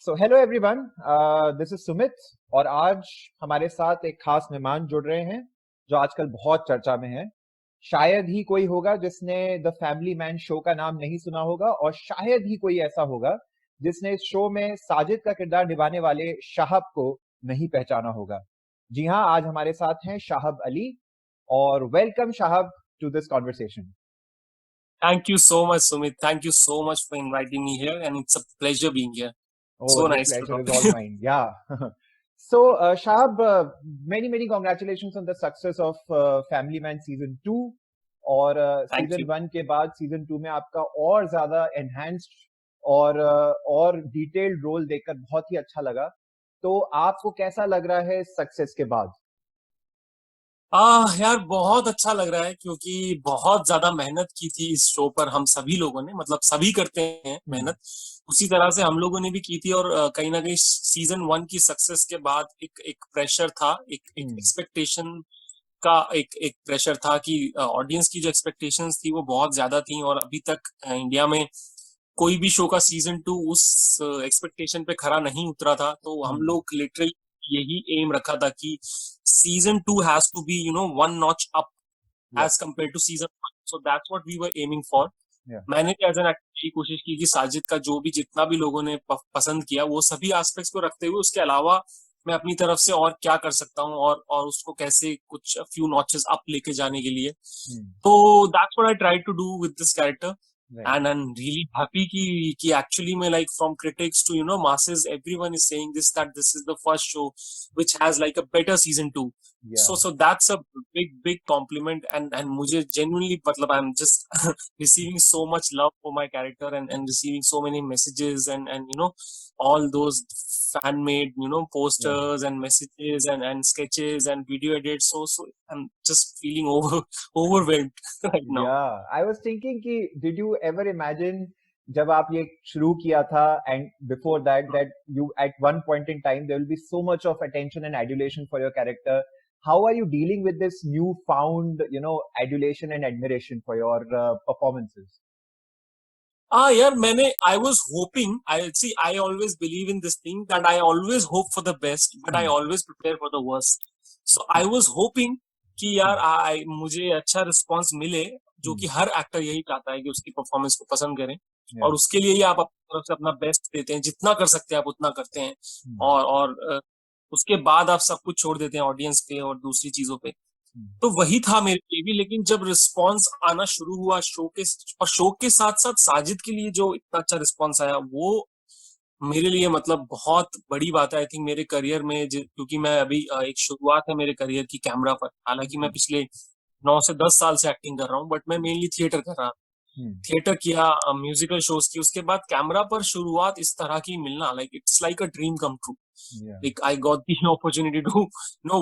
So hello everyone, this is Sumit. और आज हमारे साथ एक खास मेहमान जुड़ रहे हैं जो आजकल बहुत चर्चा में है। शायद ही कोई होगा जिसने द फैमिली मैन शो का नाम नहीं सुना होगा, और शायद ही कोई ऐसा होगा जिसने इस शो में साजिद का किरदार निभाने वाले शाहब को नहीं पहचाना होगा। जी हाँ, आज हमारे साथ हैं शाहब अली। और welcome Shahab to this conversation. Thank you so much, Sumit. Thank you so much for inviting me here, and it's a pleasure being here. Oh, So the nice to pleasure talk is to all you. mine. Yeah. So, Shahab, many congratulations on the success of Family Man season 2. और Thank season you. 1 के बाद season 2 में आपका और ज्यादा enhanced और detailed role देखकर बहुत ही अच्छा लगा। तो आपको कैसा लग रहा है सक्सेस के बाद? यार बहुत अच्छा लग रहा है क्योंकि बहुत ज्यादा मेहनत की थी इस शो पर हम सभी लोगों ने, मतलब सभी करते हैं हम्म। मेहनत। उसी तरह से हम लोगों ने भी की थी और कहीं ना कहीं सीजन 1 की सक्सेस के बाद एक एक प्रेशर था, एक हम्म। एक्सपेक्टेशन का एक प्रेशर था कि ऑडियंस की जो एक्सपेक्टेशंस थी वो बहुत ज्यादा थी, और अभी तक इंडिया में कोई भी शो का सीजन 2 उस एक्सपेक्टेशन पे खरा नहीं उतरा था। तो हम हम्म। लोग लिटरली यही एम रखा था कि season 2 has to be one notch up Yep. As compare to season 1। So that's what we were aiming for. Yeah. मैंने भी एज एन एक्टर यही कोशिश की कि साजिद का जो भी जितना भी लोगों ने पसंद किया वो सभी एस्पेक्ट्स को रखते हुए उसके अलावा मैं अपनी तरफ से और क्या कर सकता हूँ, और उसको कैसे कुछ फ्यू नॉचेस अप लेके जाने के लिए। Hmm. तो that's what I try to do with this character. Right. And I'm really happy कि actually में like from critics to masses, everyone is saying this is the first show which has like a better season 2. Yeah. So that's a big compliment, and मुझे genuinely मतलब I'm just receiving so much love for my character, and receiving so many messages, and all those fan made Yeah. posters and messages and sketches and video edits. So I'm just feeling overwhelmed right now. Yeah, I was thinking कि did you ever imagine जब आप ये शुरू किया था, and before that you at one point in time there will be so much of attention and adulation for your character. How are you dealing with this newfound, adulation and admiration for your performances? यार मैंने I was hoping, I always believe in this thing that I always hope for the best but I Hmm. Always prepare for the worst. So I was hoping कि यार Hmm. आई मुझे अच्छा response मिले, जो कि Hmm. हर actor यही चाहता है कि उसकी परफॉर्मेंस को पसंद करें, Yeah. और उसके लिए ही आप अपनी तरफ से अपना बेस्ट देते हैं, जितना कर सकते हैं आप उतना करते हैं। Hmm. और उसके बाद आप सब कुछ छोड़ देते हैं ऑडियंस पे और दूसरी चीजों पे। Hmm. तो वही था मेरे लिए भी, लेकिन जब रिस्पांस आना शुरू हुआ शो के, और शो के साथ साथ साजिद के लिए जो इतना अच्छा रिस्पांस आया, वो मेरे लिए मतलब बहुत बड़ी बात है आई थिंक मेरे करियर में। क्योंकि मैं अभी एक शुरुआत है मेरे करियर की कैमरा पर। हालांकि मैं Hmm. पिछले 9 से 10 साल से एक्टिंग कर रहा हूँ, बट मैं मेनली थिएटर कर रहा। Hmm. थिएटर किया, म्यूजिकल शोज की, उसके बाद कैमरा पर शुरुआत इस तरह की मिलना, like it's like a dream come true. Yeah. like I got the opportunity to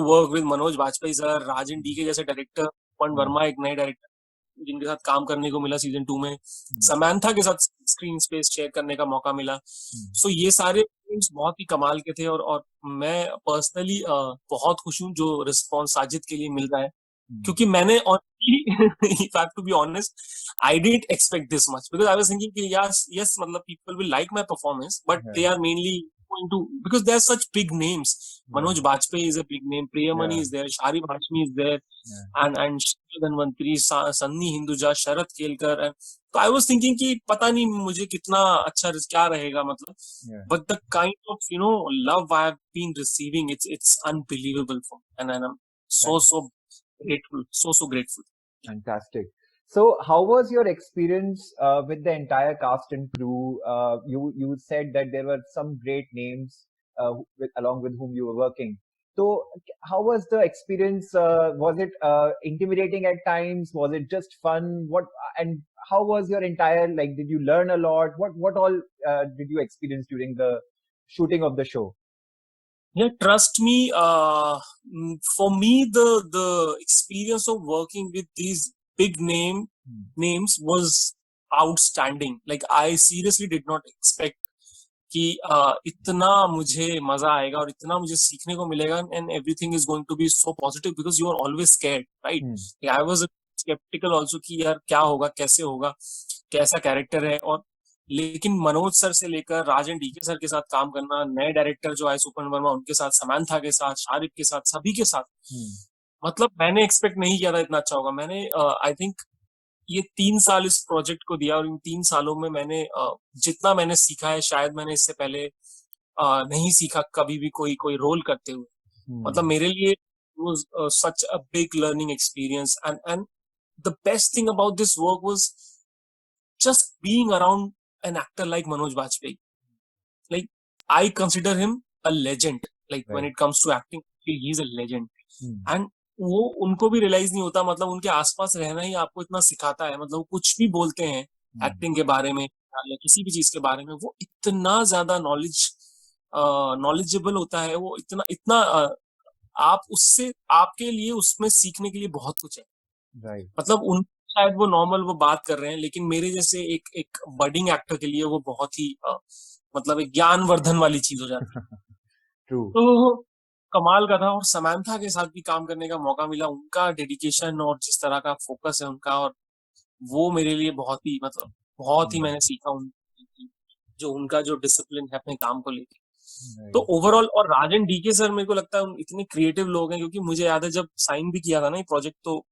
work with Manoj Bajpayee sir, Rajan D के जैसे डायरेक्टर, पवन Hmm. वर्मा एक नए डायरेक्टर जिनके साथ काम करने को मिला सीजन 2 में, Hmm. समंथा के साथ स्क्रीन स्पेस शेयर करने का मौका मिला। Hmm. सो ये सारे फिल्म्स बहुत ही कमाल के थे, और मैं पर्सनली बहुत खुश हूँ जो रिस्पॉन्स साजिद के लिए मिल रहा है। Hmm. क्योंकि मैंने honestly if I have to be honest, I didn't expect this much, because I was thinking कि यस यस मतलब people will like my performance, but Yeah. They are mainly going to, because there are such big names. Yeah. Manoj Bajpayee is a big name, Priyamani Yeah. is there, Sharif Hashmi is there, Yeah. and Shiv Dhanvantri, Sunny Hinduja, Sharat Kelkar, and तो I was thinking कि पता नहीं मुझे कितना अच्छा क्या रहेगा मतलब, Yeah. but the kind of love I have been receiving, it's unbelievable for me, and I'm That, so grateful, so grateful. fantastic. So, how was your experience with the entire cast and crew? You said that there were some great names along with whom you were working. So, how was the experience? Was it intimidating at times? Was it just fun? And how was your entire, like? Did you learn a lot? What all did you experience during the shooting of the show? Yeah, trust me. For me, the experience of working with these big Hmm. names was outstanding. Like I seriously did not expect कि इतना मुझे मजा आएगा और इतना मुझे सीखने को मिलेगा, and everything is going to be so positive because you are always scared, right? Hmm. I was skeptical also कि यार क्या होगा, कैसे होगा, कैसा कैरेक्टर है, और लेकिन मनोज सर से लेकर राजन डीके सर के साथ काम करना, नए डायरेक्टर जो आए सुपन वर्मा उनके साथ, समांथा के साथ, शारिक के साथ, सभी के साथ, मतलब मैंने एक्सपेक्ट नहीं किया था इतना अच्छा होगा। मैंने आई थिंक ये 3 साल इस प्रोजेक्ट को दिया और इन 3 सालों में मैंने जितना मैंने सीखा है शायद मैंने इससे पहले नहीं सीखा कभी भी कोई कोई रोल करते हुए। मतलब मेरे लिए was such a big learning experience, and the best thing about this work was just being around an actor like Manoj Bajpayee. Like, I consider him a legend. Like when Right. it comes to acting, he's a legend. Hmm. And वो उनको भी realise नहीं होता, मतलब उनके आसपास रहना ही आपको इतना सिखाता है। मतलब वो कुछ भी बोलते हैं एक्टिंग के बारे में या किसी भी चीज के बारे में, वो इतना ज्यादा नॉलेजेबल होता है, वो इतना इतना आप उससे, आपके लिए उसमें सीखने के लिए बहुत कुछ है। Right. मतलब उन शायद वो नॉर्मल वो बात कर रहे हैं, लेकिन मेरे जैसे एक एक बडिंग एक्टर के लिए वो बहुत ही मतलब एक ज्ञानवर्धन वाली चीज हो जाती है। True. तो कमाल का था। और समांथा के साथ भी काम करने का मौका मिला, उनका डेडिकेशन और जिस तरह का फोकस है उनका, और वो मेरे लिए बहुत ही मतलब बहुत ही मैंने सीखा उन जो उनका जो डिसिप्लिन है अपने काम को लेकर। तो Right. ओवरऑल, और राजन डीके सर मेरे को लगता है इतने क्रिएटिव लोग हैं, क्योंकि मुझे याद है जब साइन भी किया था ना ये प्रोजेक्ट, तो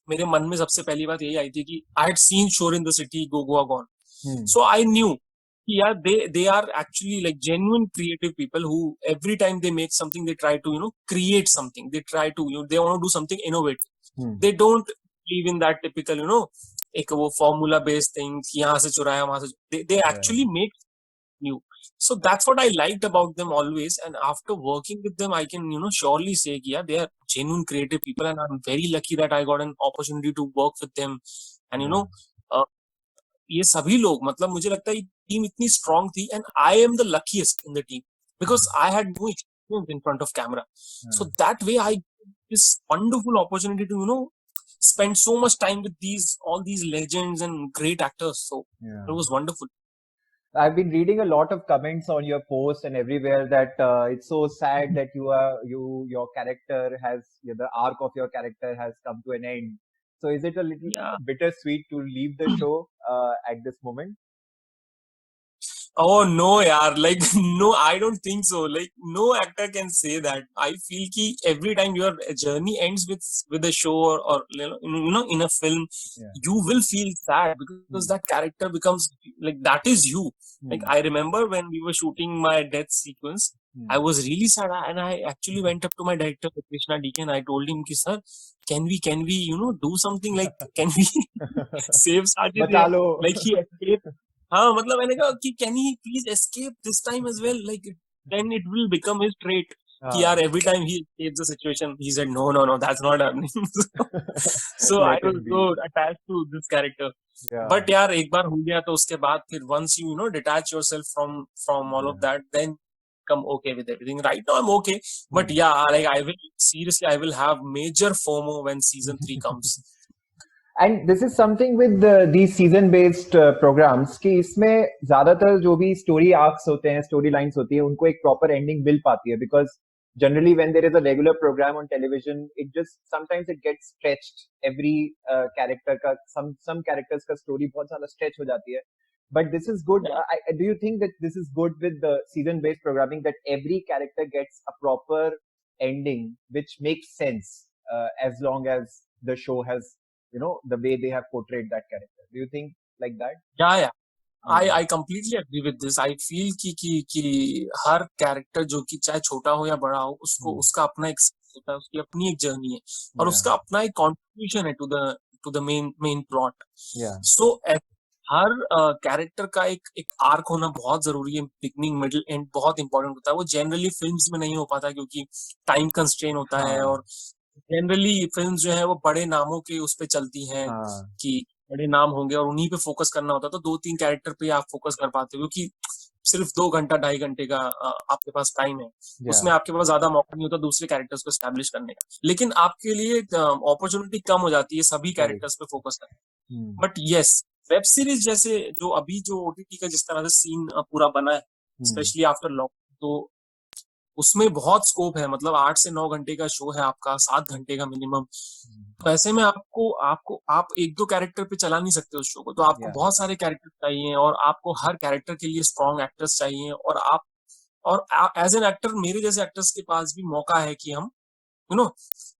मेरे मन में सबसे पहली बात यही आई थी कि आई हैड सीन शोर in the city, go Goa gone, so I knew yeah, they are actually like genuine creative people who every time they make something they try to create something, they try to they want to do something innovative. They don't believe in that typical एक वो formula based thing कि यहाँ से चुराया वहां से, they actually make new. So that's what I liked about them always, and after working with them I can surely say कि yeah, they are genuine creative people, and I'm very lucky that I got an opportunity to work with them. And uh, ये सभी लोग, मतलब मुझे लगता है team इतनी strong थी, and I am the luckiest in the team because I had no experience in front of camera, so that way I this wonderful opportunity to spend so much time with all these legends and great actors, so it was wonderful. I've been reading a lot of comments on your post and everywhere that it's so sad that your character has the arc of your character has come to an end. So is it a little Yeah. bittersweet to leave the show at this moment? Oh no, yaar. Like no, I don't think so. Like no actor can say that. I feel ki every time your journey ends with a show or in a film, you will feel sad because that character becomes like that is you. Like I remember when we were shooting my death sequence, I was really sad, and I actually went up to my director Krishna DK and I told him ki sir, can we do something, like can we save Sajid here? Like he escaped. हाँ, मतलब मैंने कहा कि can he please escape this time as well, like then it will become his trait कि यार every time he escapes the situation he said no no no that's not happening, so I was so attached to this character. But यार एक बार हो गया तो उसके बाद फिर once you detach yourself from all of that, then come okay with everything. Right now I'm okay, but yeah, like I will have major FOMO when season 3 comes. And this is something with these season based programs कि इसमें ज्यादातर जो भी story arcs होते हैं, story lines होती है, उनको एक प्रॉपर एंडिंग मिल पाती है, because generally when there is a regular program on television, it just sometimes it gets stretched. Every character का some characters का story बहुत ज्यादा stretch हो जाती है. But this is good. Do you think that this is good with the season based programming, that every character gets a proper ending which makes sense as long as the show has the way they have portrayed that character? Do you think like that? Yeah. I completely agree with this. I feel कि हर character जो कि चाहे छोटा हो या बड़ा हो, उसको उसका अपना एक होता है, उसकी अपनी एक जर्नी है, और उसका अपना एक कंट्रीब्यूशन है to the main plot. So हर कैरेक्टर का एक आर्क होना बहुत जरूरी है, बिगनिंग मिडिल एंड बहुत इंपॉर्टेंट होता है। वो जनरली फिल्म्स में नहीं हो पाता क्योंकि टाइम कंस्ट्रेन होता है, और जनरली फिल्म्स जो है वो बड़े नामों के उस पे चलती हैं कि बड़े नाम होंगे और उन्हीं पे फोकस करना होता है, तो 2-3 कैरेक्टर पे आप फोकस कर पाते हो क्योंकि सिर्फ 2 घंटा 2.5 घंटे का आपके पास टाइम है, उसमें आपके पास ज्यादा मौका नहीं होता दूसरे कैरेक्टर्स को एस्टैब्लिश करने का, लेकिन आपके लिए अपॉर्चुनिटी कम हो जाती है सभी कैरेक्टर्स पे फोकस करने। बट यस, वेब सीरीज जैसे जो अभी जो ओटीटी का जिस तरह से सीन पूरा बना है, स्पेशली आफ्टर लॉक, तो उसमें बहुत स्कोप है। मतलब 8 से 9 घंटे का शो है आपका, 7 घंटे का मिनिमम, तो ऐसे में आपको आपको आप एक दो कैरेक्टर पे चला नहीं सकते उस शो को, तो आपको Yeah. बहुत सारे कैरेक्टर चाहिए और आपको हर कैरेक्टर के लिए स्ट्रॉन्ग एक्टर्स चाहिए, और एज एन एक्टर मेरे जैसे एक्टर्स के पास भी मौका है कि हम यू नो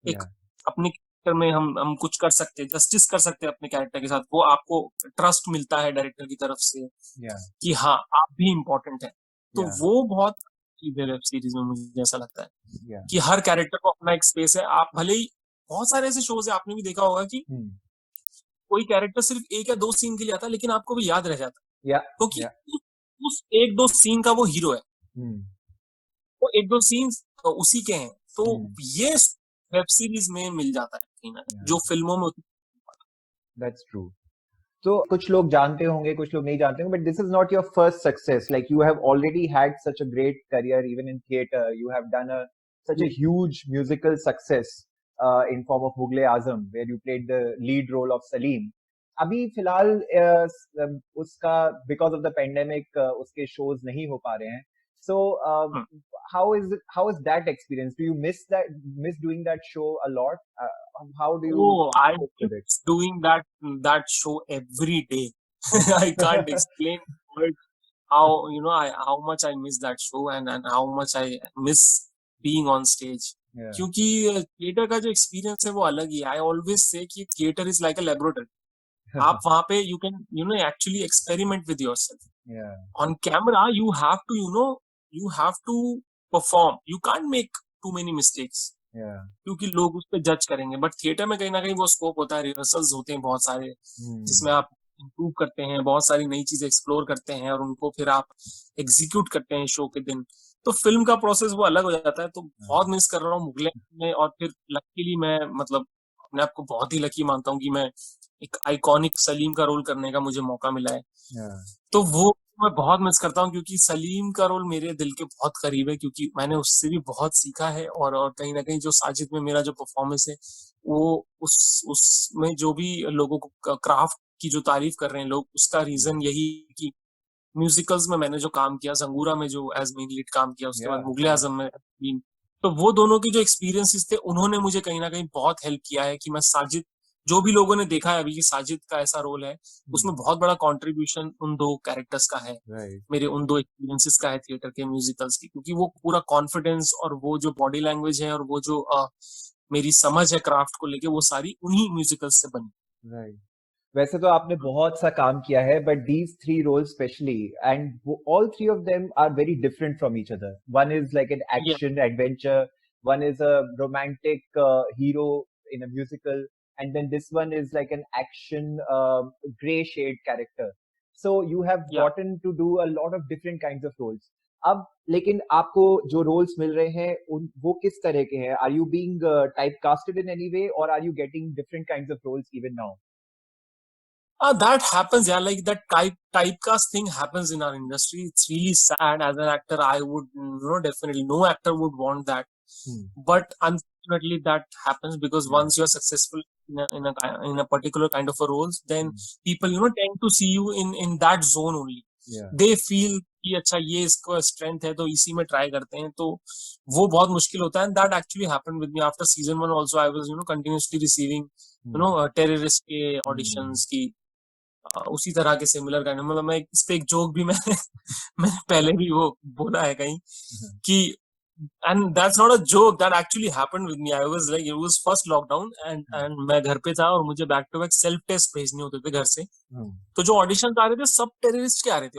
एक Yeah. अपने कैरेक्टर में हम कुछ कर सकते हैं, जस्टिस कर सकते हैं अपने कैरेक्टर के साथ। वो आपको ट्रस्ट मिलता है डायरेक्टर की तरफ से Yeah. कि हाँ आप भी इम्पोर्टेंट है। तो Yeah. वो बहुत चीज है वेब सीरीज में, मुझे ऐसा लगता है Yeah. कि हर कैरेक्टर को अपना एक स्पेस है। आप भले ही बहुत सारे ऐसे शोज है, आपने भी देखा होगा कि Hmm. कोई कैरेक्टर सिर्फ एक या दो सीन के लिए आता है लेकिन आपको भी याद रह जाता है Yeah. क्योंकि Yeah. उस एक दो सीन का वो हीरो है, Hmm. वो एक दो सीन उसी के हैं। तो Hmm. ये वेब सीरीज में मिल जाता है कहीं ना कहीं, Yeah. जो फिल्मों में That's true. तो कुछ लोग जानते होंगे, कुछ लोग नहीं जानते होंगे, but this is not your first success. Like you have already had such a great career even in theater. You have done such a huge musical success in form of Mughal Azam, where you played the lead role of Salim. अभी फिलहाल उसका because of the pandemic उसके shows नहीं हो पा रहे हैं. So how is that experience? Do you miss doing that show a lot? How do you Oh, I cope with it? miss doing that show every day. I can't explain words how how much I miss that show, and how much I miss being on stage. Yeah. क्योंकि theatre का जो experience है वो अलग ही है। आई always say कि theatre is like a laboratory. आप वहां पे you can actually experiment with yourself. Yeah. On camera you have to you have to perform, you can't make too many mistakes Yeah. क्योंकि लोग उस पर जज करेंगे। बट थिएटर में कहीं ना कहीं वो स्कोप होता है, रिहर्सल्स होते हैं बहुत सारे जिसमें Hmm. आप इम्प्रूव करते हैं, बहुत सारी नई चीजें एक्सप्लोर करते हैं और उनको फिर आप एग्जीक्यूट करते हैं शो के दिन। तो फिल्म का प्रोसेस वो अलग हो जाता है। तो बहुत मिस कर रहा हूँ मुगले में। और फिर लकीली मैं मतलब अपने आप को बहुत ही लकी मानता हूँ कि मैं एक आइकॉनिक सलीम का रोल करने का मुझे मौका मिला है। Yeah. तो वो मैं बहुत मिस करता हूँ क्योंकि सलीम का रोल मेरे दिल के बहुत करीब है, क्योंकि मैंने उससे भी बहुत सीखा है। और कहीं ना कहीं जो साजिद में मेरा जो परफॉर्मेंस है वो उसमें जो भी लोगों को क्राफ्ट की जो तारीफ कर रहे हैं लोग, उसका रीजन यही कि म्यूजिकल्स में मैंने जो काम किया, संगूरा में जो एज मेन लीड काम किया, उसके बाद Yeah. मुगले Yeah. आजम में तो वो दोनों की जो एक्सपीरियंसेस थे उन्होंने मुझे कहीं ना कहीं बहुत हेल्प किया है कि मैं साजिद, जो भी लोगों ने देखा है अभी कि साजिद का ऐसा रोल है, उसमें बहुत बड़ा कंट्रीब्यूशन उन दो कैरेक्टर्स का है, Right. मेरे उन दो एक्सपीरियंसेस का है थिएटर के म्यूजिकल्स की। क्योंकि वो पूरा कॉन्फिडेंस और वो जो बॉडी लैंग्वेज है और वो जो मेरी समझ है क्राफ्ट को लेके, वो सारी उन्हीं म्यूजिकल्स से बनी। Right. वैसे तो आपने बहुत सा काम किया है, but these three roles especially, and all three of them are very different from each other. One is like an Yeah, action adventure, one is a romantic hero in a musical, and then this one is like an action gray shade character. So you have yeah. gotten to do a lot of different kinds of roles. अब लेकिन आपको जो roles मिल रहे हैं उन वो किस तरह के हैं? Are you being typecasted in any way, or are you getting different kinds of roles even now? That happens, yeah. Like that typecast thing happens in our industry. It's really sad. As an actor, I would, definitely no actor would want that. Hmm. But unfortunately, that happens because Yeah. once you are successful in a particular kind of a roles, then Hmm. people tend to see you in that zone only. Yeah. They feel कि अच्छा ये इसको strength है तो इसी में try करते हैं। तो वो बहुत मुश्किल होता है। That actually happened with me after season 1 also. I was continuously receiving Hmm. Terrorist के Hmm. ऑडिशंस की, उसी तरह के सिमिलर काइंड। मतलब मैं इस पे एक जोक भी मैंने मैंने पहले भी वो बोला है कहीं कि and that's not a joke, that actually happened with me. I was like, it was first lockdown and मैं घर पे था और मुझे back to back self test भेजने होते थे घर से। Hmm. तो जो ऑडिशन आ रहे थे सब टेररिस्ट के आ रहे थे,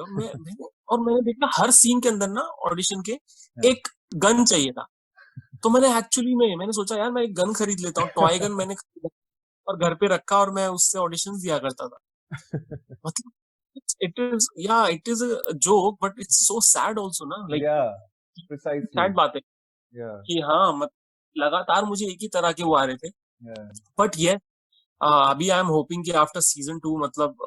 और मैंने देखा हर सीन के अंदर ना ऑडिशन के Yeah. एक गन चाहिए था। तो मैंने सोचा यार मैं एक गन खरीद लेता हूँ, टॉय गन मैंने खरीदा और घर पे रखा और मैं उससे ऑडिशन दिया करता था। मतलब it is a joke but it's so sad also ना, like Yeah, सैड precisely. बात है Yeah. कि हाँ लगातार मुझे एक ही तरह के वो आ रहे थे। Yeah. बट ये अभी आई एम होपिंग कि आफ्टर सीजन 2 मतलब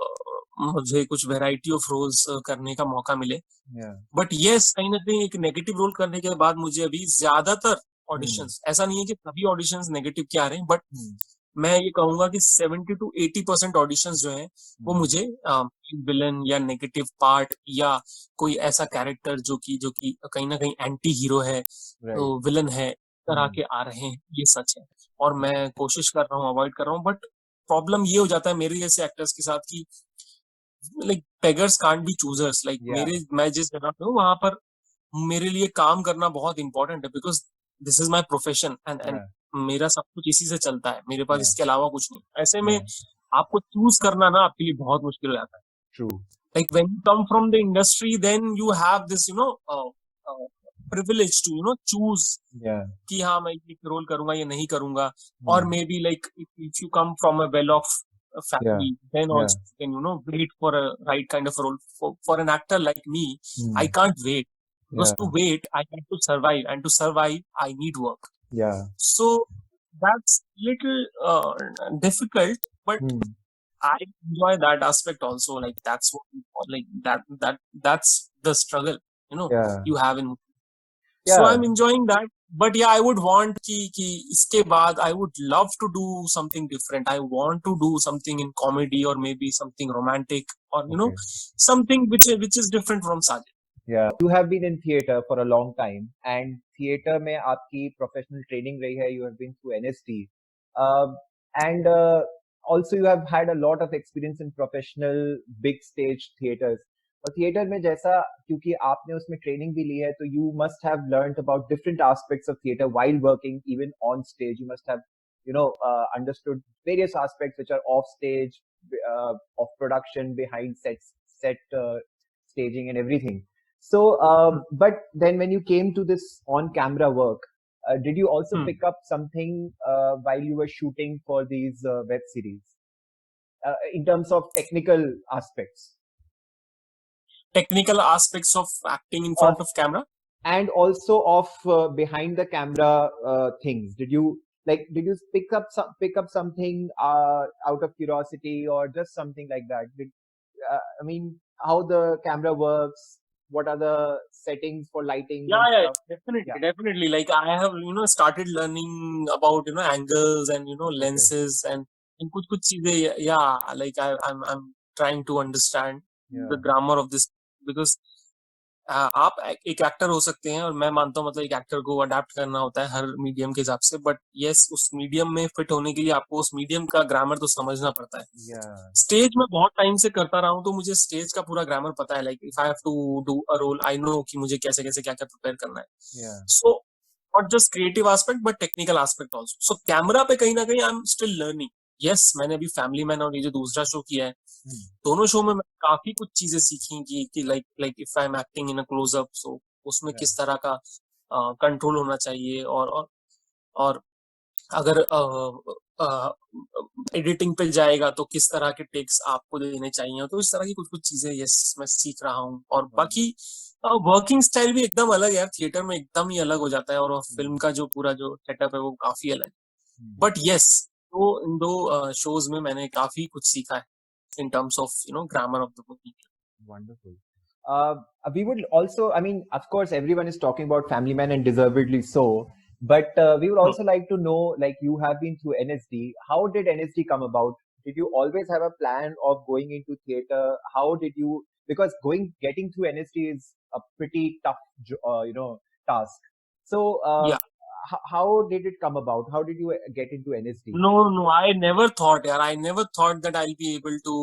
मुझे कुछ वेराइटी ऑफ रोल्स करने का मौका मिले। Yeah. बट यस कहीं ना कहीं एक नेगेटिव रोल करने के बाद मुझे अभी ज्यादातर Hmm. ऑडिशंस, ऐसा नहीं है कि सभी ऑडिशंस नेगेटिव के आ रहे हैं, बट Hmm. मैं ये कहूंगा कि 70 to 80% ऑडिशंस जो हैं वो Hmm. मुझे विलन या नेगेटिव पार्ट या कोई ऐसा कैरेक्टर जो कि कहीं ना कहीं एंटी हीरो है, Right. विलन है, तरह के आ रहे हैं, ये सच है। और मैं कोशिश कर रहा हूँ, अवॉइड कर रहा हूँ, बट प्रॉब्लम ये हो जाता है मेरे जैसे एक्टर्स के साथ कि like beggars can't be choosers. Like या मैं जिस जगह पे हूँ वहां पर मेरे लिए काम करना बहुत इंपॉर्टेंट है, because this is my profession and या मेरा सब कुछ इसी से चलता है, मेरे पास या इसके अलावा कुछ नहीं। ऐसे में या आपको चूज करना ना आपके लिए बहुत मुश्किल हो जाता है। True Like when you come from the industry, then you have this, privilege to, choose या कि हाँ मैं ये रोल करूंगा या नहीं करूंगा। और may be like if you come from a well off या family, then या also you can wait for a right kind of role. For an actor like me, I can't wait, because या to wait I have to survive, and to survive I need work. या So that's little difficult, but I enjoy that aspect also. Like that's what, like that's the struggle, या you have in. So या I'm enjoying that. But yeah, I would want ki iske baad I would love to do something different. I want to do something in comedy, or maybe something romantic, or okay something which is different from Sajid. या you have been in theatre for a long time and theatre में आपकी professional training रही है you have been through NSD and also you have had a lot of experience in professional big stage theaters और theatre में जैसा क्योंकि आपने उसमें ट्रेनिंग भी ली है तो you must have learned about different aspects of theater while working even on stage you must have understood various aspects which are off stage of production behind set staging and everything so but then when you came to this on camera work did you also Hmm. pick up something while you were shooting for these web series in terms of technical aspects Technical aspects of acting in of front of camera. and also of behind the camera things did you pick up something out of curiosity or just something like that I mean how the camera works what are the settings for lightings Yeah, and yeah, stuff definitely, yeah definitely. Like I have, started learning about, angles and, okay lenses and kuch cheeze. Yeah, like I'm trying to understand the yeah grammar of this, because आप एक actor हो सकते हैं, और मैं मानता हूँ मतलब एक एक्टर को अडेप्ट करना होता है हर मीडियम के हिसाब से, बट यस उस मीडियम में फिट होने के लिए आपको उस मीडियम का ग्रामर तो समझना पड़ता है। yeah स्टेज में बहुत टाइम से करता रहा हूँ, तो मुझे स्टेज का पूरा ग्रामर पता है। Like if I have to do a role, I know कि मुझे कैसे कैसे क्या क्या प्रिपेयर करना है। yeah so not just creative aspect but technical aspect also. So camera पे कहीं ना कहीं I am still learning. Yes, मैंने अभी फैमिली मैन और ये जो दूसरा शो किया है, दोनों शो में मैं काफी कुछ चीजें सीखी कि like if I am acting in a closeup, so उसमें yeah किस तरह का कंट्रोल होना चाहिए, और अगर एडिटिंग पे जाएगा तो किस तरह के टेक्स आपको देने चाहिए, तो इस तरह की कुछ कुछ चीजें यस मैं सीख रहा हूँ। और बाकी वर्किंग स्टाइल भी एकदम अलग है यार, थिएटर में एकदम ही अलग हो जाता है, और फिल्म का जो पूरा जो सेटअप है वो काफी अलग है। बट यस, तो इन दो शोज में मैंने काफी कुछ सीखा है in terms of grammar of the movie. Wonderful. We would also, I mean, of course, everyone is talking about Family Man and deservedly so. But we would also like to know, like you have been through NSD. How did NSD come about? Did you always have a plan of going into theater? How did you? Because getting through NSD is a pretty tough, task. So, Yeah. how did it come about? How did you get into NSD? No, I never thought, yaar. I never thought that I'll be able to,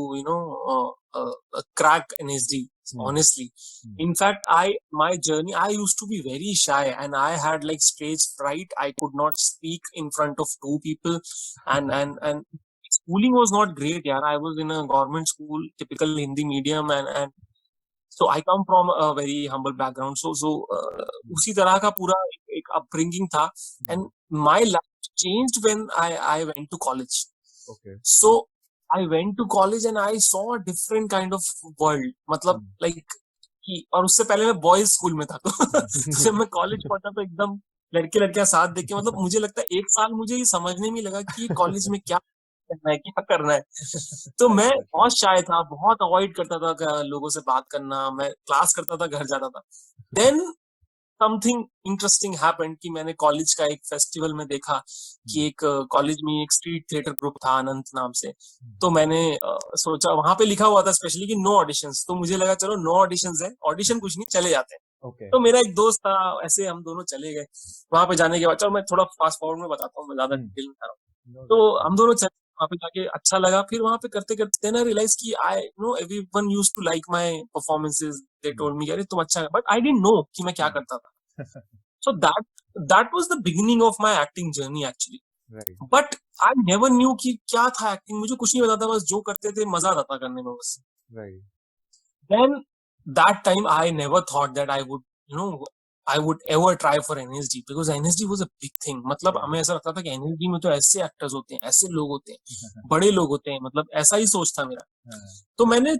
crack NSD, honestly. In fact, my journey, I used to be very shy, and I had like stage fright. I could not speak in front of two people, and schooling was not great, yaar. I was in a government school, typical Hindi medium, and so I come from a very humble background. So उसी तरह का पूरा एक upbringing था, and my life changed when I went to college. Okay. So I went to college and I saw a different kind of world. मतलब like कि, और उससे पहले मैं बॉयज स्कूल में था, तो जब मैं कॉलेज पढ़ा तो एकदम लड़के लड़कियां साथ देख के, मतलब मुझे लगता है एक साल मुझे ये समझने में लगा कि कॉलेज में क्या करना है, क्या करना है। तो मैं बहुत शाय था, बहुत अवॉइड करता था लोगों से बात करना, मैं क्लास करता था, घर जाता था। देन समथिंग इंटरेस्टिंग हैपेंड कि मैंने कॉलेज का एक फेस्टिवल में देखा कि एक कॉलेज में एक स्ट्रीट थिएटर ग्रुप था अनंत नाम से। तो मैंने सोचा, वहां पे लिखा हुआ था स्पेशली कि नो ऑडिशंस, तो मुझे लगा चलो नो ऑडिशंस है, ऑडिशन कुछ नहीं, चले जाते हैं। ओके। तो मेरा एक दोस्त था, ऐसे हम दोनों चले गए वहां पे। जाने के बाद, चलो मैं थोड़ा फास्ट फॉरवर्ड में बताता हूँ, मैं ज्यादा हम्म। डिटेल में बता रहा हूँ। नो, तो दैट्स हम दोनों चले वहां पे, जाके अच्छा लगा। फिर वहां पे करते करते देन आई रियलाइज कि I know everyone used to like my performances, they fine. Told me अरे तुम अच्छा है, बट आई डिडंट नो कि मैं क्या करता था। So that was the beginning of my acting journey actually. Right. But I never knew कि क्या था एक्टिंग, मुझे कुछ नहीं पता था, बस जो करते थे मजा आता था करने में बस। Right. Then that time I never thought that I would, you know, I would ever try for NSD because NSD was a big thing. मतलब या। हमें ऐसा लगता था कि NSD में तो ऐसे एक्टर्स होते हैं, ऐसे लोग होते हैं, बड़े लोग होते हैं, मतलब ऐसा ही सोच था मेरा। हाँ। तो मैंने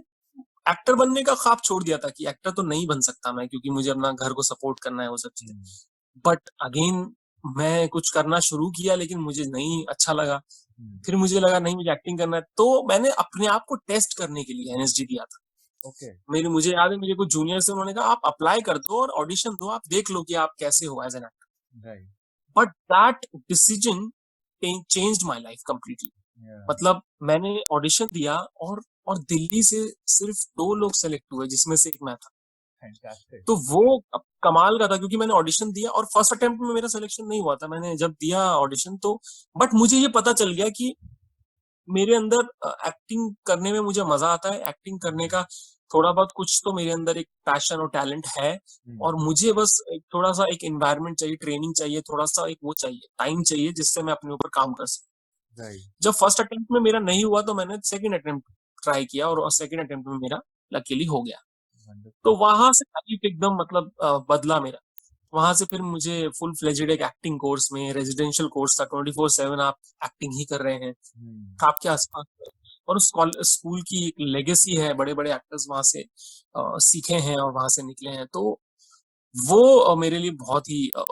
एक्टर बनने का ख्वाब छोड़ दिया था कि एक्टर तो नहीं बन सकता मैं, क्योंकि मुझे अपना घर को सपोर्ट करना है, वो सब चीजें। हम्म। बट अगेन मैं कुछ करना शुरू किया, लेकिन मुझे नहीं अच्छा लगा। हम्म। फिर मुझे लगा नहीं, मुझे एक्टिंग करना है, तो मैंने अपने आप को टेस्ट करने के लिए एनएसडी दिया था। ओके। मेरे मुझे याद है, मेरे कुछ जूनियर से उन्होंने कहा आप अप्लाई कर दो और ऑडिशन दो, आप देख लो कि आप कैसे हो as an actor. Right. But that decision changed my life completely. Yeah. मतलब मैंने ऑडिशन दिया, और दिल्ली से सिर्फ 2 लोग सेलेक्ट हुए, जिसमें से एक मैं था। फैंटास्टिक। तो वो कमाल का था, क्योंकि मैंने ऑडिशन दिया और फर्स्ट अटेम्प्ट में मेरा सिलेक्शन नहीं हुआ था। मैंने जब दिया ऑडिशन तो, बट मुझे ये पता चल गया कि मेरे अंदर एक्टिंग करने में मुझे मजा आता है। एक्टिंग करने का थोड़ा बहुत कुछ तो मेरे अंदर एक पैशन और टैलेंट है, और मुझे बस एक थोड़ा सा एक एनवायरनमेंट चाहिए, ट्रेनिंग चाहिए, थोड़ा सा एक वो चाहिए, टाइम चाहिए, जिससे मैं अपने ऊपर काम कर सकूं। राइट। जब फर्स्ट अटेम्प्ट में मेरा नहीं हुआ, तो मैंने सेकंड अटेम्प्ट ट्राई किया, और सेकंड अटेम्प्ट में मेरा लकीली हो गया। तो वंडरफुल। वहां से लाइफ एकदम मतलब बदला मेरा। वहां से फिर मुझे फुल फ्लेजेड एक एक्टिंग कोर्स में, रेजिडेंशियल कोर्स था, 24/7 आप एक्टिंग ही कर रहे हैं आपके आसपास। और उस स्कूल की एक लेगेसी है, बड़े बड़े एक्टर्स वहां से सीखे हैं और वहां से निकले हैं। तो वो मेरे लिए बहुत ही अ,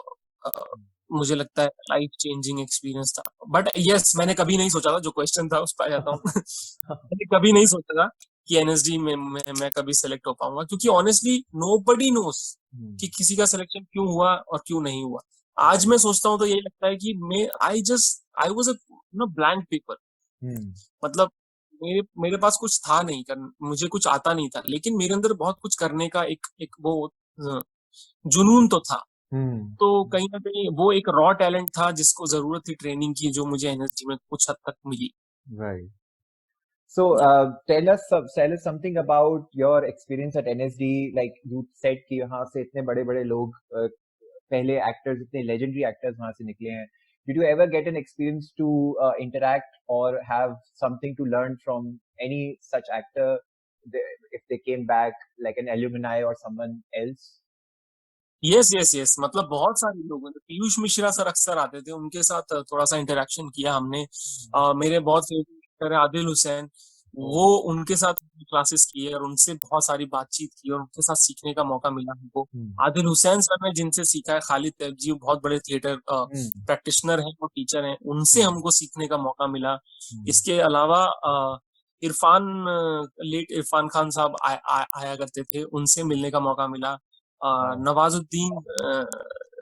मुझे लगता है लाइफ चेंजिंग एक्सपीरियंस था। बट यस, मैंने कभी नहीं सोचा था, जो क्वेश्चन था उस पर आ जाता हूँ। मैंने कभी नहीं सोचा था कि एनएसडी में मैं कभी सेलेक्ट हो पाऊंगा, क्योंकि ऑनेस्टली नोबडी नोस कि किसी का सिलेक्शन क्यों हुआ और क्यों नहीं हुआ। आज मैं सोचता हूँ तो यही लगता है कि मैं I was a blank paper. मतलब मेरे मेरे पास कुछ था नहीं मुझे कुछ आता नहीं था, लेकिन मेरे अंदर बहुत कुछ करने का एक एक वो अ, जुनून तो था। तो कहीं ना कहीं वो एक रॉ टैलेंट था, जिसको जरूरत थी ट्रेनिंग की, जो मुझे एनएसडी में कुछ हद तक मिली। राइट। So, या tell us something about your experience at NSD. Like you said कि यहाँ से इतने बड़े-बड़े लोग पहले actors, इतने legendary actors वहाँ से निकले हैं. Did you ever get an experience to interact or have something to learn from any such actor if they came back like an alumni or someone else? Yes yes yes, मतलब बहुत सारे लोग हैं। Piyush Mishra sir अक्सर आते थे, उनके साथ थोड़ा सा इंटरेक्शन किया हमने। मेरे बहुत फेवरेट एक्टर है आदिल हुसैन, वो Oh. उनके साथ क्लासेस किए और उनसे बहुत सारी बातचीत की और उनके साथ सीखने का मौका मिला हमको। आदिल हुसैन सर ने जिनसे सीखा है, खालिद तैयबजी, वो बहुत बड़े थिएटर प्रैक्टिशनर हैं, वो टीचर हैं, उनसे हमको सीखने का मौका मिला। इसके अलावा इरफान लेट इरफान खान साहब आया करते थे, उनसे मिलने का मौका मिला। नवाजुद्दीन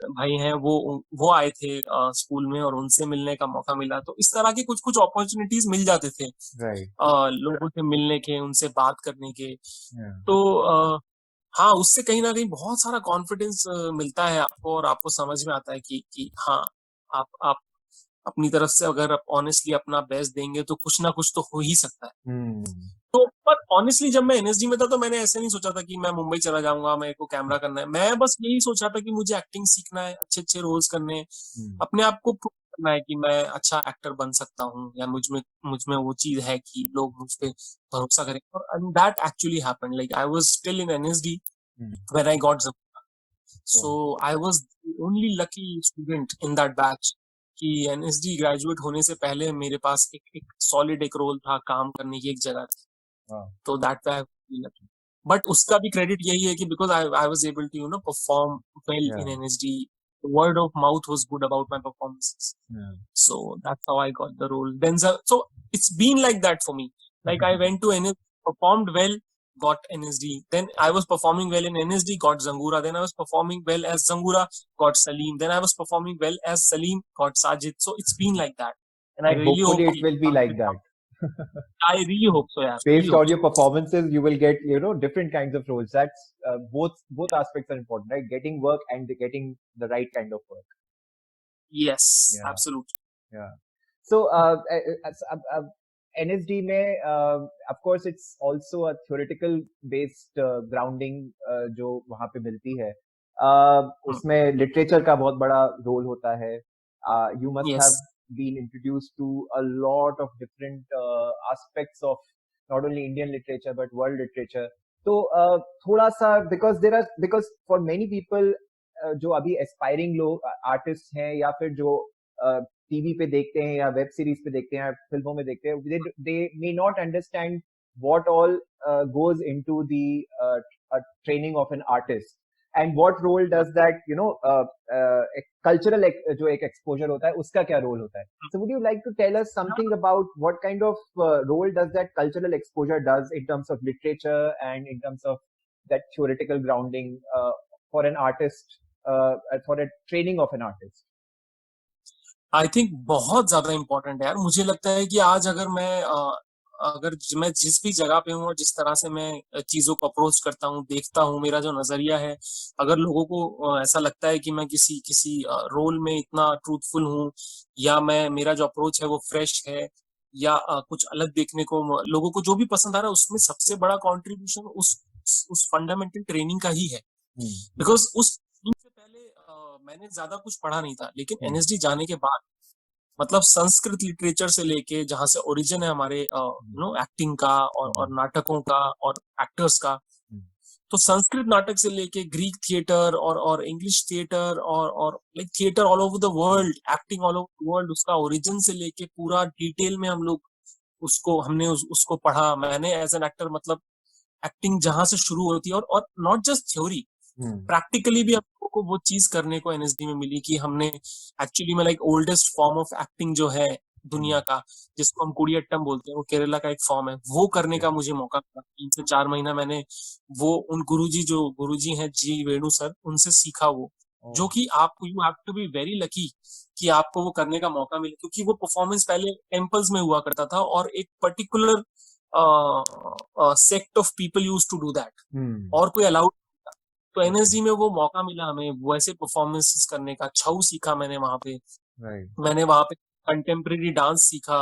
भाई हैं, वो आए थे स्कूल में, और उनसे मिलने का मौका मिला। तो इस तरह के कुछ कुछ अपॉर्चुनिटीज मिल जाते थे Right. लोगों से मिलने के, उनसे बात करने के। Yeah. तो हाँ, उससे कहीं ना कहीं बहुत सारा कॉन्फिडेंस मिलता है आपको, और आपको समझ में आता है कि हाँ, आप अपनी तरफ से अगर आप ऑनेस्टली अपना बेस्ट देंगे, तो कुछ ना कुछ तो हो ही सकता है। तो पर ऑनेस्टली जब मैं एनएसडी में था, तो मैंने ऐसे नहीं सोचा था कि मैं मुंबई चला जाऊंगा, मेरे को कैमरा करना है। मैं बस यही सोचा था कि मुझे एक्टिंग सीखना है, अच्छे अच्छे रोल्स करने हैं, अपने आप को प्रूव करना है कि मैं अच्छा एक्टर बन सकता हूँ, या मुझ में वो चीज है कि लोग मुझ पे भरोसा करें। और that actually happened. Like I was still in NSD when I got job, so I was the only lucky student in that batch कि एनएसडी ग्रेजुएट होने से पहले मेरे पास एक सॉलिड एक रोल था, काम करने की एक जगह थी। तो दैट वे लकी। बट उसका भी क्रेडिट यही है कि because I was able to perform well in NSD, word of mouth was good about my performances. So that's how I got the role. Then so it's been like that for me. Like I went to NSD, performed well, got NSD. Then I was performing well in NSD, got Zangura. Then I was performing well as Zangura, got Salim. Then I was performing well as Salim, got Sajid. So it's been like that. And I And really hopefully hope it will be like that. I really hope so, यार. Really Based hope on your so. performances, you will get, different kinds of roles. That's both aspects are important, right? Getting work and getting the right kind of work. Yes, Yeah, absolutely. yeah. So, NSD में, of course, it's also a theoretical based grounding जो वहाँ पे मिलती है. Hmm. उसमें literature का बहुत बड़ा role होता है. You must have Yes. been introduced to a lot of different aspects of not only Indian literature but world literature. तो थोड़ा सा because for many people जो अभी aspiring लोग artists हैं या फिर जो टीवी पे देखते हैं या वेब सीरीज पे देखते हैं या फिल्मों में देखते हैं, they may not understand what all goes into the training of an artist and what role Yeah. does that cultural जो एक exposure होता है उसका क्या role होता है. So would you like to tell us something about what kind of role does that cultural exposure does in terms of literature and in terms of that theoretical grounding for an artist, for a training of an artist? I think बहुत ज्यादा important है यार. मुझे लगता है कि आज अगर मैं जिस भी जगह पे हूँ और जिस तरह से मैं चीजों को अप्रोच करता हूँ, देखता हूँ, मेरा जो नजरिया है, अगर लोगों को ऐसा लगता है कि मैं किसी किसी रोल में इतना ट्रूथफुल हूँ, या मैं मेरा जो अप्रोच है वो फ्रेश है, या कुछ अलग देखने को लोगों को जो भी पसंद आ रहा है, उसमें सबसे बड़ा कंट्रीब्यूशन उस फंडामेंटल ट्रेनिंग का ही है. बिकॉज उस training से पहले मैंने ज्यादा कुछ पढ़ा नहीं था, लेकिन एनएसडी जाने के बाद मतलब संस्कृत लिटरेचर से लेके जहां से ओरिजिन है हमारे एक्टिंग का और नाटकों का और एक्टर्स का, तो संस्कृत नाटक से लेके ग्रीक थिएटर और इंग्लिश थिएटर और like theatre all over the world, acting all over the world, उसका ओरिजिन से लेके पूरा डिटेल में हम लोग हमने उसको पढ़ा. मैंने एज एन एक्टर मतलब एक्टिंग जहां से शुरू होती है, और नॉट जस्ट थ्योरी, प्रैक्टिकली भी हम लोगों को वो चीज करने को एनएसडी में मिली कि हमने एक्चुअली में like oldest form of acting जो है दुनिया का, जिसको हम कुडियट्टम बोलते हैं, वो केरला का एक फॉर्म है, वो करने का मुझे मौका मिला. 3 से 4 महीना मैंने वो उन गुरुजी हैं जी वेणु सर, उनसे सीखा वो. जो कि आपको you have to be very lucky कि आपको वो करने का मौका मिले, क्योंकि वो परफॉर्मेंस पहले टेम्पल्स में हुआ करता था और एक particular sect of people use to do that, और कोई अलाउड. तो एनएसडी में वो मौका मिला हमें वैसे परफॉर्मेंसेस करने का. छऊ सीखा मैंने वहां पे. मैंने वहां पे कंटेम्प्रेरी डांस सीखा,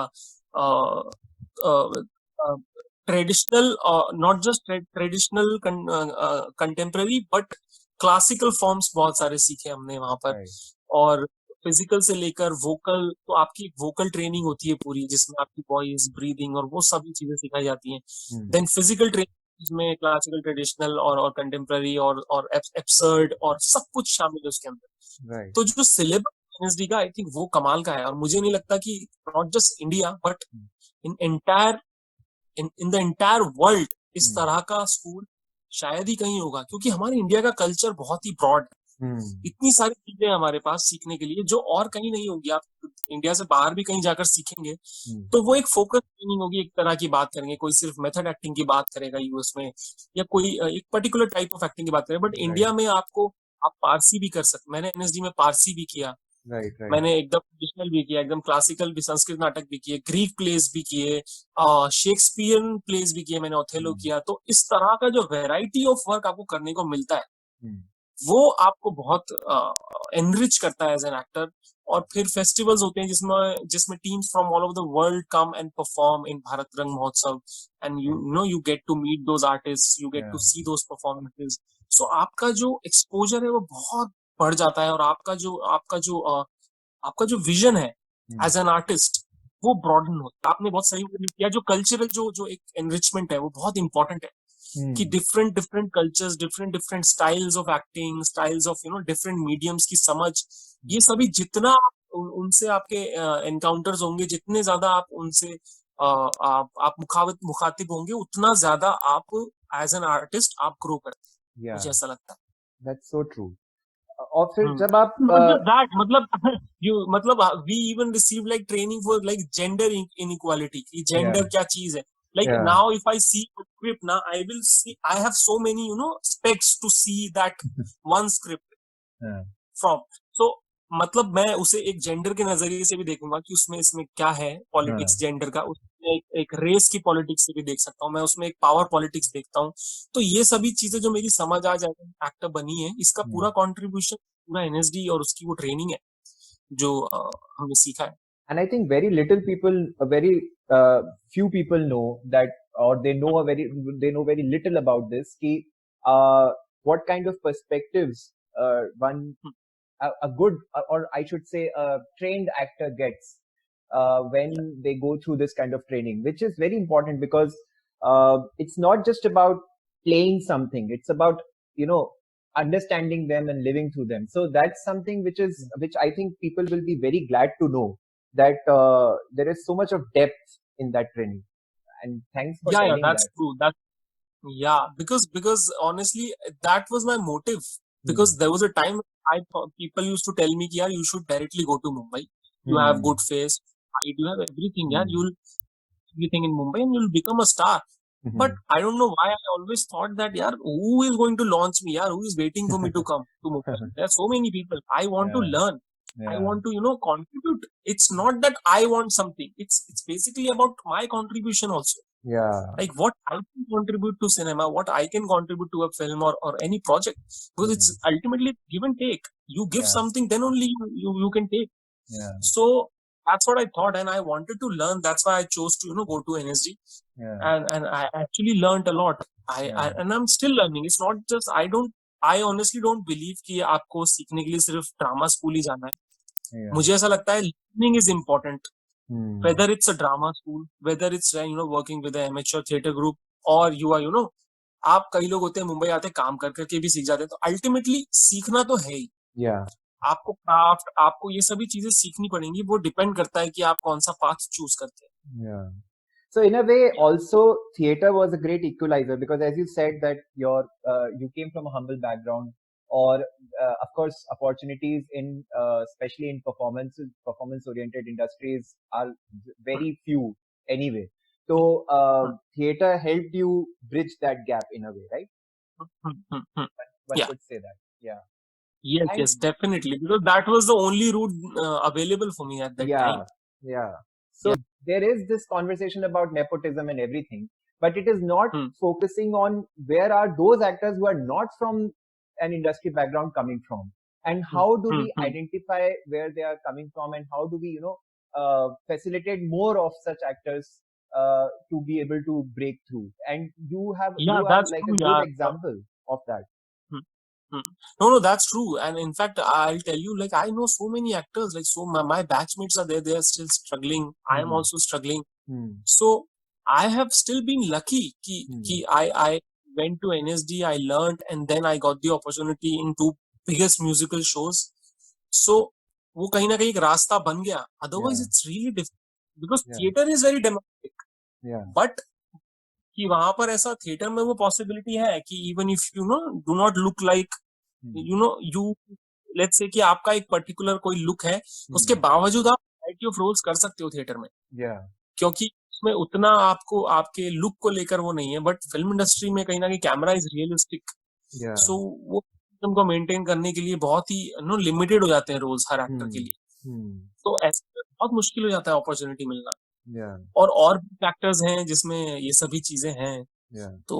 traditional, not just traditional contemporary, but classical forms बहुत सारे सीखे हमने वहां पर. और फिजिकल से लेकर वोकल, तो आपकी वोकल ट्रेनिंग होती है पूरी, जिसमें आपकी वॉइस, ब्रीदिंग और वो सभी चीजें सिखाई जाती हैं. देन फिजिकल ट्रेनिंग जिसमें क्लासिकल, ट्रेडिशनल और कंटेम्प्रेरी और एब्सर्ड और सब कुछ शामिल है उसके अंदर. तो जो सिलेबस एनएसडी का, आई थिंक वो कमाल का है. और मुझे नहीं लगता कि not just India but in entire in the entire world इस तरह का स्कूल शायद ही कहीं होगा, क्योंकि हमारे इंडिया का कल्चर बहुत ही ब्रॉड है. इतनी सारी चीजें हमारे पास सीखने के लिए जो और कहीं नहीं होगी. आप इंडिया से बाहर भी कहीं जाकर सीखेंगे तो वो एक फोकस ट्रेनिंग होगी, एक तरह की बात करेंगे, कोई सिर्फ मेथड एक्टिंग की बात करेगा यूएस में, या कोई एक पर्टिकुलर टाइप ऑफ एक्टिंग की बात करेगा. बट इंडिया में आप पारसी भी कर सकते. मैंने एनएसडी में पारसी भी किया. मैंने एकदम ट्रेडिशनल भी किया, एकदम क्लासिकल भी, संस्कृत नाटक भी किए, ग्रीक प्लेस भी किए, शेक्सपियन प्लेस भी किए, मैंने ओथेलो किया. तो इस तरह का जो वेराइटी ऑफ वर्क आपको करने को मिलता है, वो आपको बहुत एनरिच करता है एज एन एक्टर. और फिर फेस्टिवल्स होते हैं जिसमें teams from all over the world come and perform in Bharat Rang Mahotsav, and you get to meet those artist, you get to see those performances. So आपका जो एक्सपोजर है वो बहुत बढ़ जाता है, और आपका जो विजन है एज एन आर्टिस्ट वो ब्रॉडन होता है. आपने बहुत सही किया. जो कल्चरल जो एक एनरिचमेंट है वो बहुत इंपॉर्टेंट है, कि different different cultures, different different styles of acting, styles of different mediums की समझ, ये सभी जितना उनसे आपके एनकाउंटर्स होंगे, जितने ज्यादा आप उनसे आप मुखातिब होंगे, उतना ज्यादा आप एज एन आर्टिस्ट आप ग्रो करते हैं. मुझे ऐसा लगता है. That's so true. और फिर जब आप मतलब we even receive like training for like gender inequality, कि gender क्या चीज है. Like now if I see a script now, I have so many specs to see that one script from. So मतलब मैं उसे एक जेंडर के नजरिए से भी देखूंगा कि उसमें इसमें क्या है पॉलिटिक्स हाँ जेंडर का, उसमें एक रेस की पॉलिटिक्स से भी देख सकता हूँ मैं, उसमें एक पावर पॉलिटिक्स देखता हूँ। तो ये सभी चीजें जो मेरी समझ आ जाए एक्टर बनी है, इसका पूरा कंट्रीब्यूशन पूरा एनएसडी और उसकी वो ट्रेनिंग है जो हमने सीखा है। and I think very little people, very few people know that, or they know very little about this. Ki, what kind of perspectives one a good, or I should say a trained actor gets when they go through this kind of training, which is very important because it's not just about playing something; it's about you know understanding them and living through them. So that's something which I think people will be very glad to know that there is so much of depth in that training. And thanks for Yeah, telling that's that. true. Yeah, because honestly, that was my motive. Hmm. Because there was a time I thought people used to tell me, "Yeah, you should directly go to Mumbai. You have Hmm. good face, height, you have everything. Yeah, Hmm. you'll everything in Mumbai and you'll become a star." But Hmm. I don't know why I always thought that, yeah, who is going to launch me? Yeah, who is waiting for me to come to Mumbai? There are so many people. I want to Yeah. learn. I Yeah. want to, contribute. It's not that I want something. It's basically about my contribution also, Yeah. like what I can contribute to cinema, what I can contribute to a film or any project, because Hmm. it's ultimately give and take. You give Yeah. something, then only you can take. Yeah. So that's what I thought, and I wanted to learn. That's why I chose to go to NSD, Yeah. and I actually learned a lot. I Yeah. and I'm still learning. It's not just I honestly don't believe कि आपको सीखने के लिए सिर्फ drama school ही जाना है. Yeah. मुझे ऐसा लगता है learning is important, Hmm. whether it's a drama school, whether it's working with an amateur theater group, or you are आप कई लोग होते हैं मुंबई आते हैं काम कर करके भी सीख जाते हैं, तो अल्टीमेटली सीखना तो है ही. Yeah. आपको क्राफ्ट, आपको ये सभी चीजें सीखनी पड़ेंगी. वो डिपेंड करता है कि आप कौन सा पाथ चूज करते हैं. Yeah. So in a way, also theater was a great equalizer because, as you said, that you came from a humble background, or of course, opportunities in especially in performance oriented industries are very few anyway. So theater helped you bridge that gap in a way, right? One Yeah. could say that. Yeah. Yes, And yes, definitely, because that was the only route available for me at that time. yeah, yeah. So Yeah. there is this conversation about nepotism and everything, but it is not Hmm. focusing on where are those actors who are not from an industry background coming from, and Hmm. how do Hmm. we Hmm. identify where they are coming from, and how do we, facilitate more of such actors to be able to break through. And Yeah, you are that's like a true. good Yeah. example of that. Hmm. Hmm. No, no, that's true. And in fact, I'll tell you, like, I know so many actors, like, so my batchmates are there, they are still struggling. I am Hmm. also struggling. Hmm. So I have still been lucky Hmm. I went to NSD, I learned, and then I got the opportunity in two biggest musical shows. So वो कहीं ना कहीं एक रास्ता बन गया. Otherwise, Yeah. it's really difficult because Yeah. theater is very democratic. Yeah. But कि वहां पर ऐसा थिएटर में वो पॉसिबिलिटी है कि even if do not look like Hmm. You let's say कि आपका एक पर्टिकुलर कोई लुक है, उसके Hmm. बावजूद आप वैरायटी ऑफ रोल्स कर सकते हो थिएटर में, Yeah. क्योंकि उसमें उतना आपको आपके लुक को लेकर वो नहीं है. बट फिल्म इंडस्ट्री में कहीं ना कहीं कैमरा इज रियलिस्टिक, Yeah. सो वो तुमको मेंटेन करने के लिए बहुत ही लिमिटेड हो जाते हैं रोल्स हर एक्टर के Hmm. लिए. Hmm. तो ऐसे में बहुत मुश्किल हो जाता है अपॉर्चुनिटी मिलना. Yeah. और भी फैक्टर्स हैं जिसमें ये सभी चीजें हैं. Yeah. तो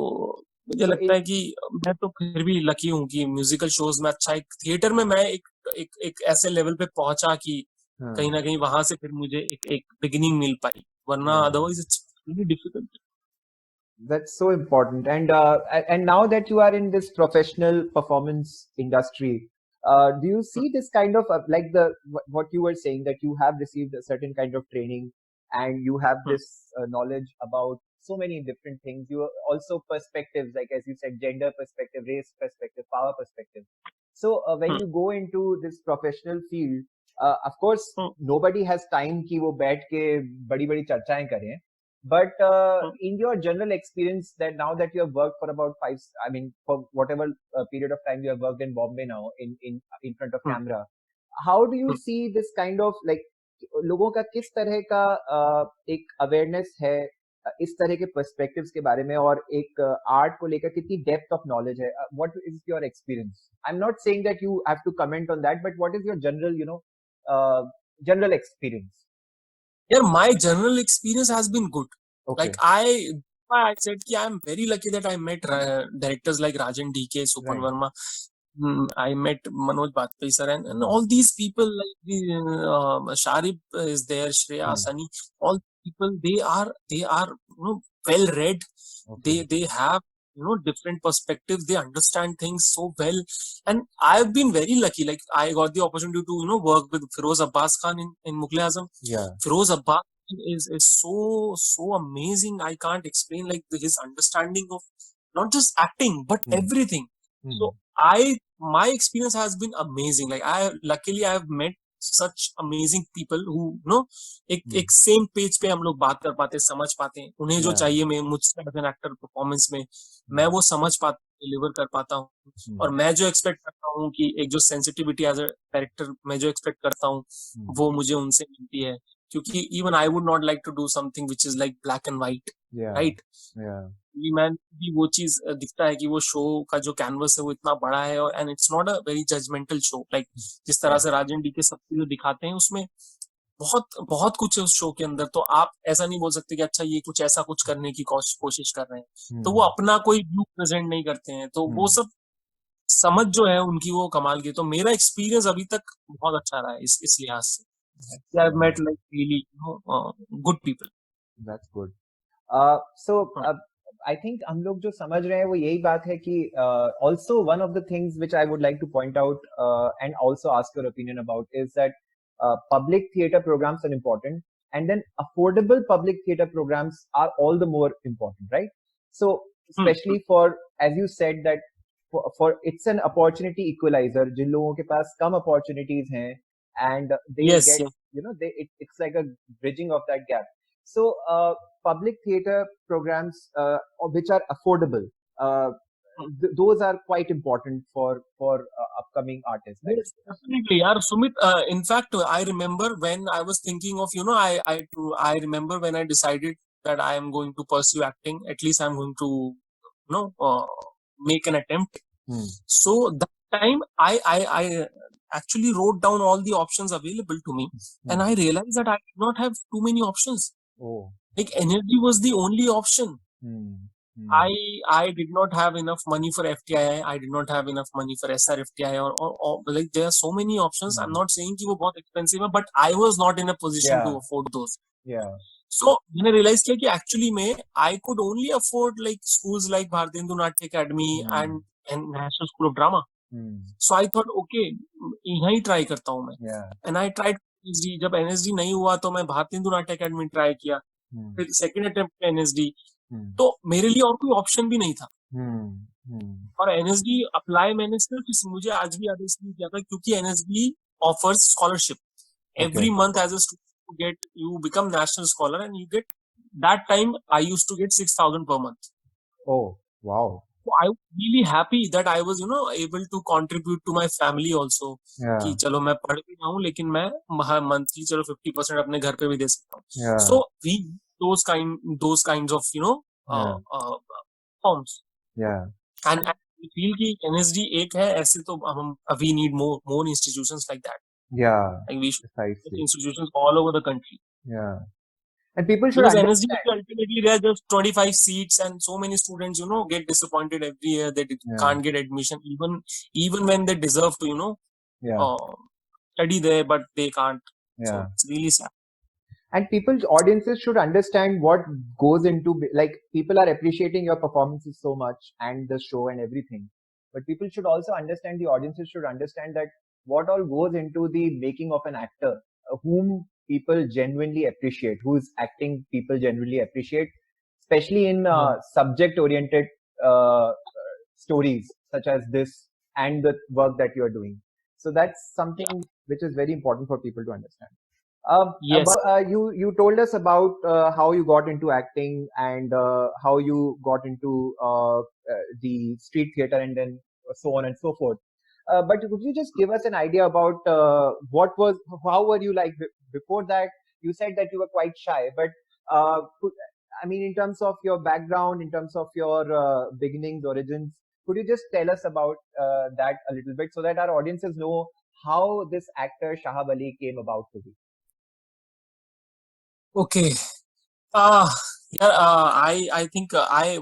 मुझे So लगता it, है कि मैं तो फिर भी लकी हूँ कि म्यूजिकल शोज में अच्छा, एक थिएटर में मैं एक ऐसे लेवल पे पहुंचा कि कहीं हाँ, ना कहीं वहां से फिर मुझे एक बिगिनिंग मिल पाई, वरना yeah, otherwise it's really difficult. that's so important. And now that you are in this professional performance industry, do you see this kind of like what you were saying that you have received a certain kind of training and you have this knowledge about so many different things. You also perspectives, like as you said, gender perspective, race perspective, power perspective. So when you go into this professional field, of course, nobody has time कि वो बैठ के बड़ी बड़ी चर्चाएं करें. But in your general experience, that now that you have worked for about I mean, for whatever period of time you have worked in Bombay now, in front of camera, how do you see this kind of like लोगों का किस तरह का एक awareness है इस तरह के पर्सपेक्टिव्स के बारे में और एक आर्ट को लेकर कितनी डेप्थ ऑफ नॉलेज है? What is your experience? I am not saying that you have to comment on that, but what is your general general experience? Yeah, my general experience has been good. Okay. Like I said, कि I am very lucky that I met directors like Rajan DK, Supan Right. Verma. I met Manoj Bajpayee sir, and all these people like Sharib is there, Shreya, Sunny. All people they are well read. Okay. They have different perspectives. They understand things so well, and I've been very lucky. Like I got the opportunity to work with Firoz Abbas Khan in Mughal Azam. Yeah. Firoz Abbas is so amazing. I can't explain like his understanding of not just acting but everything. So my experience has been amazing. Like luckily I have met such amazing people who एक same page पे हम लोग बात कर पाते, समझ पाते हैं उन्हें जो चाहिए मैं मुझसे एज एन एक्टर परफॉर्मेंस में मैं वो समझ पाता, डिलीवर कर पाता हूँ। और मैं जो एक्सपेक्ट करता हूँ कि एक जो सेंसिटिविटी एज अ कैरेक्टर मैं जो एक्सपेक्ट करता हूँ वो मुझे उनसे मिलती है, क्योंकि even I would not like to do something which is like black and white, right? मैन भी वो चीज दिखता है कि वो शो का जो कैनवस है वो इतना बड़ा है और and it's not a very judgmental show. Like जिस तरह से राजन डी के सब चीजें दिखाते हैं उसमें बहुत बहुत कुछ है उस शो के अंदर। तो आप ऐसा नहीं बोल सकते कि अच्छा ये कुछ ऐसा कुछ करने की कोशिश कर रहे हैं, तो वो अपना कोई व्यू प्रेजेंट नहीं करते हैं। तो वो सब समझ जो है उनकी वो कमाल की। तो मेरा एक्सपीरियंस अभी तक बहुत अच्छा रहा है इस लिहाज से। I have met like really good people. That's good. So I think हम लोग जो समझ रहे हैं वो यही बात है कि also one of the things which I would like to point out and also ask your opinion about is that public theater programs are important, and then affordable public theater programs are all the more important, right? So especially for, as you said, that for it's an opportunity equalizer. जिन लोगों के पास कम opportunities हैं and they get it's like a bridging of that gap. So public theater programs which are affordable, those are quite important for upcoming artists, right? Yes, definitely. Yeah, Sumit, in fact, I remember when I was thinking of, I remember when I decided that I am going to pursue acting, at least I'm going to, make an attempt. So that time I actually wrote down all the options available to me, and I realized that I did not have too many options. Like energy was the only option. I did not have enough money for FTI. I did not have enough money for SRFTI or like there are so many options. I'm not saying कि वो बहुत expensive है, but I was not in a position to afford those. So मैंने realize किया कि actually में I could only afford like schools like Bharatiya Natya Academy and National School of Drama. So I thought okay यहाँ ही try करता हूँ मैं. And I tried NSD. जब NSD नहीं हुआ तो मैं भारतीय नाट्य अकेडमी try किया. फिर second attempt पे NSD. तो मेरे लिए और कोई ऑप्शन भी नहीं था। और एनएसडी अप्लाई मैंने सिर्फ मुझे आज भी याद है इसलिए किया था क्योंकि NSD offers scholarship every month as a student get you become national scholar and you get that time I used to get 6,000 per month. Oh wow. So I was really happy that I was able to contribute to my family also. कि चलो मैं पढ़ भी रहा हूँ लेकिन मैं monthly चलो 50% अपने घर पे भी दे सकता हूँ. So we those kinds of forms. And I feel कि NSD एक है ऐसे तो हम we need more institutions like that. Like we should have institutions all over the country. And people should because understand. NSD ultimately there are just 25 seats and so many students get disappointed every year. They can't get admission even when they deserve to study there, but they can't. So it's really sad. And audiences should understand what goes into, like, people are appreciating your performances so much and the show and everything, but people should also understand, the audiences should understand that what all goes into the making of an actor, whom people genuinely appreciate, whose acting people genuinely appreciate, especially in subject oriented stories such as this and the work that you are doing. So that's something which is very important for people to understand. Yes. You told us about how you got into acting and how you got into the street theater and then so on and so forth. But could you just give us an idea about how were you like before that? You said that you were quite shy, but I mean, in terms of your background, in terms of your beginnings, origins, could you just tell us about that a little bit so that our audiences know how this actor Shahab Ali came about to be? Okay. Uh, yeah, I think I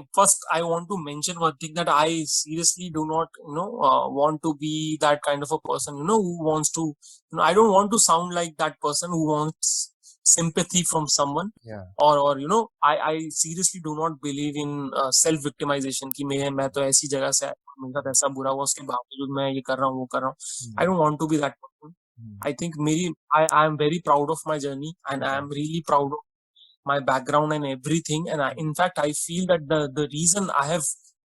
want to mention one thing, that I seriously do not, want to be that kind of a person, who wants to, I don't want to sound like that person who wants sympathy from someone, Yeah. or I seriously do not believe in self victimization कि मैं तो ऐसी जगह से आया, मेरे साथ ऐसा बुरा हुआ, उसके बावजूद मैं ये कर रहा हूँ, वो कर रहा हूँ. I don't want to be that person. I think I am very proud of my journey, and I am really proud of my background and everything. And in fact, I feel that the reason I have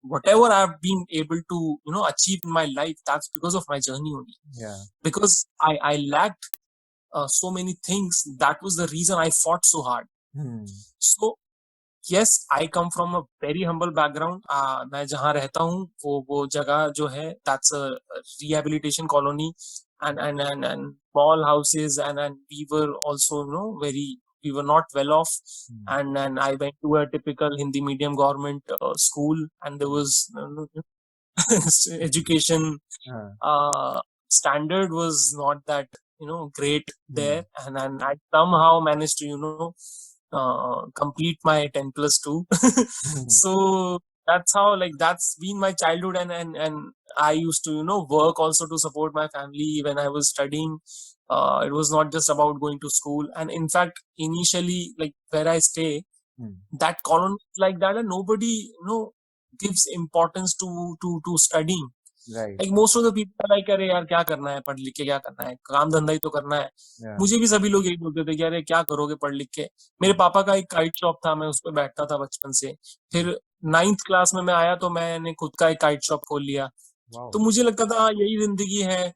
whatever I've been able to achieve in my life, that's because of my journey only. Yeah. Because I lacked so many things. That was the reason I fought so hard. So yes, I come from a very humble background. मैं जहाँ रहता हूँ वो जगह जो है, that's a rehabilitation colony, and small houses, and we were also we were not well off, and I went to a typical Hindi medium government school, and there was education standard was not that great there, and I somehow managed to complete my 10+2. So that's how, like, that's been my childhood, and I used to work also to support my family when I was studying. It was not just about going to school, and in fact initially, like where I stay, that colony is like that, and nobody gives importance to studying. Right. Like most of the people are like, अरे यार क्या करना है, पढ़ लिख के क्या करना है, काम धंधा ही तो करना है. मुझे भी सभी लोग यही बोलते थे कि अरे क्या करोगे पढ़ लिख के. मेरे पापा का एक काइट शॉप था, मैं उस पर बैठता था बचपन से. फिर 9th क्लास में मैं आया तो मैंने खुद का एक काइट शॉप खोल लिया. तो मुझे लगता था यही जिंदगी है,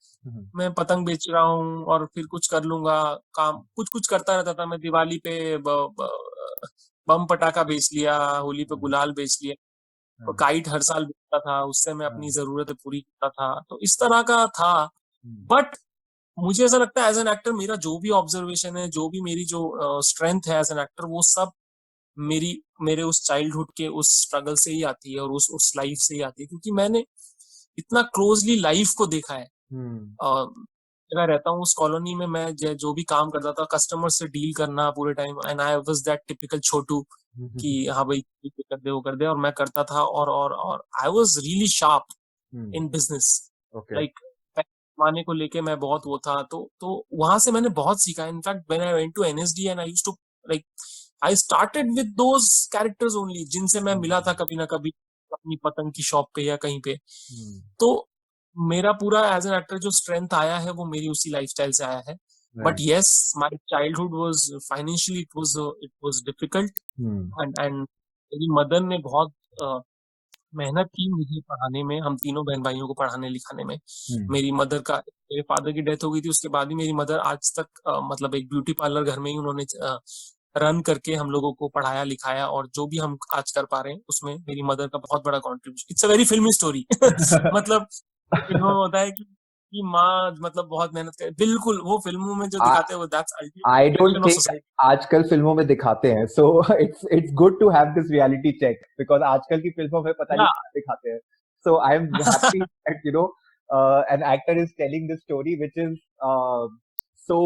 मैं पतंग बेच रहा हूँ और फिर कुछ कर लूंगा, काम कुछ कुछ करता रहता था. मैं दिवाली पे बम पटाखा बेच लिया, होली पे गुलाल बेच लिया, और काइट हर साल बेचता था, उससे मैं अपनी जरूरतें पूरी करता था. तो इस तरह का था. बट मुझे ऐसा लगता है एज एन एक्टर, मेरा जो भी ऑब्जर्वेशन है, जो भी मेरी जो स्ट्रेंथ है एज एन एक्टर, वो सब मेरे उस चाइल्डहुड के उस स्ट्रगल से ही आती है, और उस लाइफ से ही आती है, क्योंकि मैंने इतना क्लोजली लाइफ को देखा है. मैं रहता हूँ उस कॉलोनी में, मैं जो भी काम करता था, कस्टमर से डील करना पूरे time, and I was that typical छोटू कि हाँ भाई ये कर दे वो कर दे, और मैं करता था. और I was really sharp in business. Like कमाने को लेके मैं बहुत वो था. तो वहां से मैंने बहुत सीखा. In fact when I went to NSD, and I used to, like, I started with those characters only, जिनसे मैं मिला था कभी ना कभी अपनी पतंग की शॉप पे या कहीं पे. तो मेरा पूरा एज एन एक्टर जो स्ट्रेंथ आया है, वो मेरी उसी लाइफस्टाइल से आया है. But yes, my childhood was financially it was difficult, and मेरी मदर ने बहुत मेहनत की मुझे पढ़ाने में, हम तीनों बहन भाइयों को पढ़ाने लिखाने में. मेरी मदर का, मेरे फादर की डेथ हो गई थी, उसके बाद भी मेरी मदर आज तक मतलब एक ब्यूटी पार्लर घर में ही उन्होंने रन करके हम लोगों को पढ़ाया लिखाया, और जो भी हम आज कर पा रहे हैं उसमें मेरी मदर का बहुत बड़ा कॉन्ट्रीब्यूशन. इट्स अ वेरी फिल्मी स्टोरी. मतलब फिल्मों में होता है कि माँ मतलब बहुत मेहनत करे, बिल्कुल वो फिल्मों में जो दिखाते हैं वो दैट्स आई डोंट थिंक आजकल फिल्मों में दिखाते हैं. So it's good to have this reality check, because आजकल की फिल्मों में पता नहीं क्या दिखाते हैं. So I am happy that an actor is telling this story which is so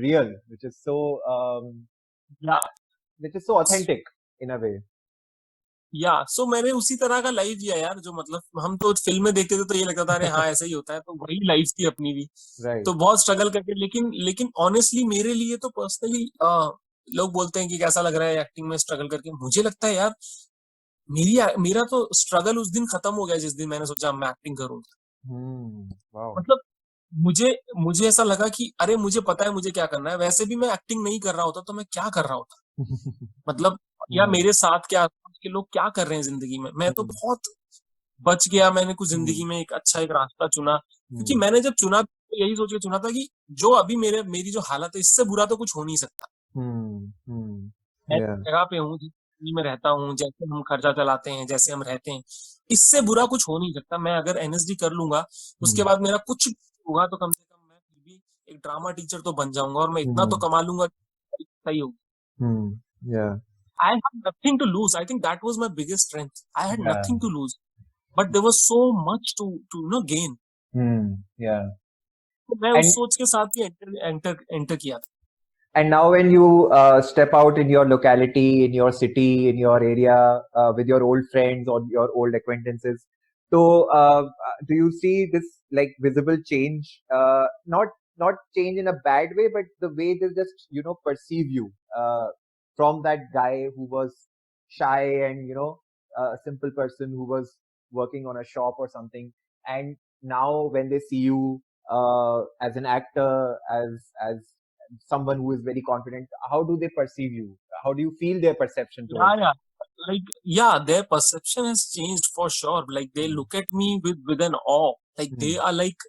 real, which is so which is so authentic in a way. सो मैंने उसी तरह का लाइफ जिया यार, जो मतलब हम तो फिल्में देखते थे तो ये लगता था अरे हाँ ऐसा ही होता है, तो वही लाइफ थी अपनी भी. तो बहुत स्ट्रगल करके, लेकिन ऑनेस्टली मेरे लिए तो पर्सनली, लोग बोलते हैं कि कैसा लग रहा है एक्टिंग में स्ट्रगल करके. मुझे लगता है यार मेरा तो स्ट्रगल उस दिन खत्म हो गया जिस दिन मैंने सोचा मैं एक्टिंग करूंगा. मतलब मुझे ऐसा लगा कि अरे मुझे पता है मुझे क्या करना है. वैसे भी मैं एक्टिंग नहीं कर रहा होता तो मैं क्या कर रहा होता, मतलब या मेरे साथ क्या के लोग क्या कर रहे हैं जिंदगी में. मैं तो बहुत बच गया. मैंने कुछ जिंदगी में एक अच्छा एक रास्ता चुना, क्योंकि मैंने जब चुना तो यही सोच के चुना था कि जो अभी मेरी जो हालत है, इससे बुरा तो कुछ हो नहीं सकता. मैं जगह पे हूँ में रहता हूँ, जैसे हम खर्चा चलाते हैं, जैसे हम रहते हैं, इससे बुरा कुछ हो नहीं सकता. मैं अगर एनएसडी कर लूंगा, उसके बाद मेरा कुछ होगा तो कम से कम मैं फिर भी एक ड्रामा टीचर तो बन जाऊंगा, और मैं इतना तो कमा लूंगा सही होगा. I had nothing to lose. I think that was my biggest strength. I had Yeah. nothing to lose, but there was so much to gain. Yeah. तो मैं उस And सोच के साथ ही एंटर किया था. And now, when you step out in your locality, in your city, in your area, with your old friends or your old acquaintances, so do you see this like visible change? Not change in a bad way, but the way they just perceive you from that guy who was shy and a simple person who was working on a shop or something, and now when they see you as an actor, as someone who is very confident, how do they perceive you? How do you feel their perception Yeah, towards yeah. Like, yeah, their perception has changed for sure. Like, they you? look at me with an awe. Like, they Hmm. are like,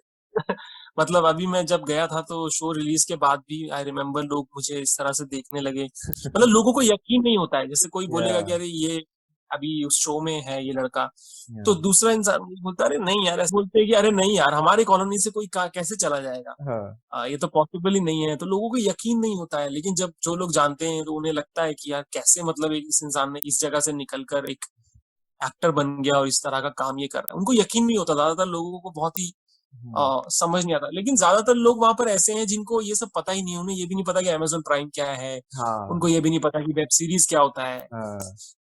मतलब अभी मैं जब गया था तो show release के बाद भी आई रिमेम्बर लोग मुझे इस तरह से देखने लगे. मतलब लोगों को यकीन नहीं होता है. जैसे कोई बोलेगा कि Yeah, अरे ये अभी उस शो में है ये लड़का, तो yeah. दूसरा इंसान बोलता है अरे नहीं यार. ऐसे बोलते हैं कि अरे नहीं यार, हमारी कॉलोनी से कोई कैसे चला जाएगा, Huh. ये तो पॉसिबल ही नहीं है. तो लोगों को यकीन नहीं होता है. लेकिन जब जो लोग जानते हैं तो उन्हें लगता है कि यार कैसे, मतलब एक इस इंसान ने इस जगह से निकलकर एक एक्टर बन गया और इस तरह का काम ये कर रहा है. उनको यकीन नहीं होता. ज्यादातर लोगों को बहुत ही Hmm. समझ नहीं आता. लेकिन ज्यादातर लोग वहां पर ऐसे हैं जिनको ये सब पता ही नहीं है. उन्हें ये भी नहीं पता कि अमेजोन प्राइम क्या है. हाँ. उनको ये भी नहीं पता कि वेब सीरीज क्या होता है. हाँ.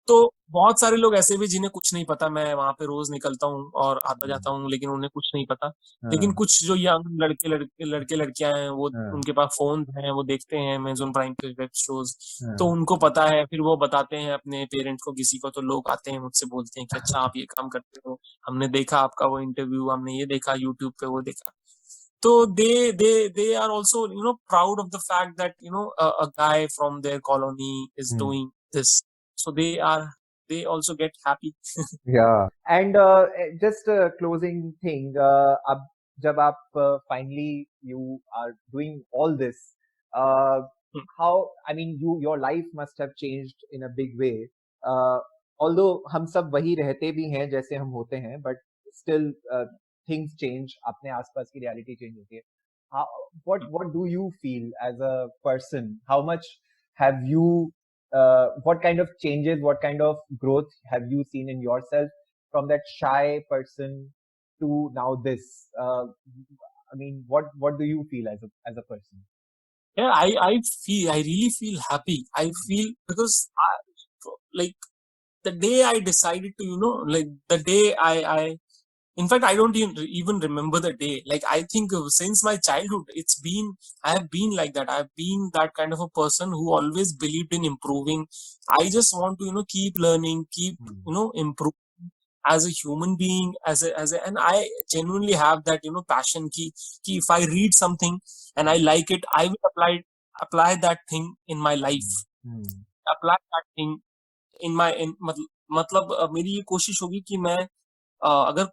तो बहुत सारे लोग ऐसे भी जिन्हें कुछ नहीं पता. मैं वहां पे रोज निकलता हूँ और आता जाता हूँ, लेकिन उन्हें कुछ नहीं पता. लेकिन हाँ. कुछ जो यंग लड़के लड़कियां हैं, वो हाँ. उनके पास फोन हैं, वो देखते हैं अमेजोन प्राइम पे वेब शोज. तो हाँ. उनको पता है. फिर वो बताते हैं अपने पेरेंट्स को, किसी को. तो लोग आते हैं मुझसे, बोलते हैं कि अच्छा आप ये काम करते हो, हमने देखा आपका वो इंटरव्यू, हमने ये देखा यूट्यूब पे, वो देखा. So they are also proud of the fact that a guy from their colony is Hmm. doing this. So they also get happy. Yeah. And just a closing thing. अब जब आप finally you are doing all this, uh, how I mean your life must have changed in a big way. Although हम सब वही रहते भी हैं जैसे हम होते हैं, but still things change. अपने आसपास की reality change होती है. How, what do you feel as a person? How much have you what kind of changes, what kind of growth have you seen in yourself from that shy person to now this? I mean, what do you feel as a person? Yeah, I really feel happy. I feel because like the day I decided to, like the day I in fact, I don't even remember the day. Like, I think since my childhood, I have been like that. I've been that kind of a person who always believed in improving. I just want to, keep learning, keep, Hmm. improve as a human being, and I genuinely have that, passion ki if I read something and I like it, I will apply that thing in my life, Hmm. apply that thing in my, मतलब मेरी ये कोशिश होगी कि मैं अगर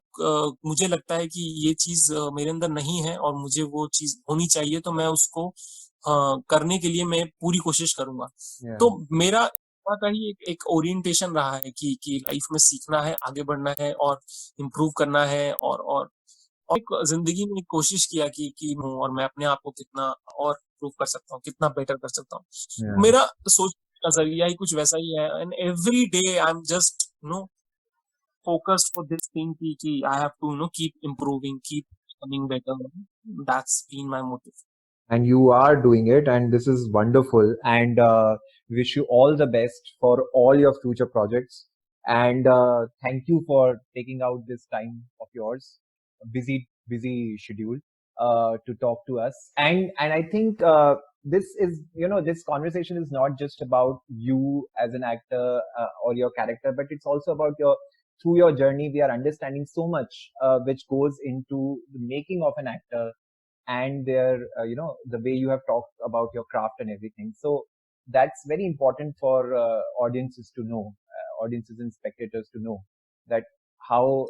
मुझे लगता है कि ये चीज मेरे अंदर नहीं है और मुझे वो चीज होनी चाहिए, तो मैं उसको करने के लिए मैं पूरी कोशिश करूंगा. Yeah. तो मेरा का ही एक ओरिएंटेशन रहा है कि लाइफ में सीखना है, आगे बढ़ना है और इम्प्रूव करना है. और एक जिंदगी में कोशिश किया कि हूँ और मैं अपने आप को कितना और इम्प्रूव कर सकता हूँ, कितना बेटर कर सकता हूँ. Yeah. मेरा सोच का जरिया ही कुछ वैसा ही है. And every day I am just focused for this thing ki I have to keep improving, keep becoming better. That's been my motive. And you are doing it, and this is wonderful. And wish you all the best for all your future projects. And thank you for taking out this time of yours, busy schedule, to talk to us. And I think this is this conversation is not just about you as an actor or your character, but it's also about your through your journey. We are understanding so much which goes into the making of an actor and their the way you have talked about your craft and everything. So that's very important for audiences to know, audiences and spectators to know that how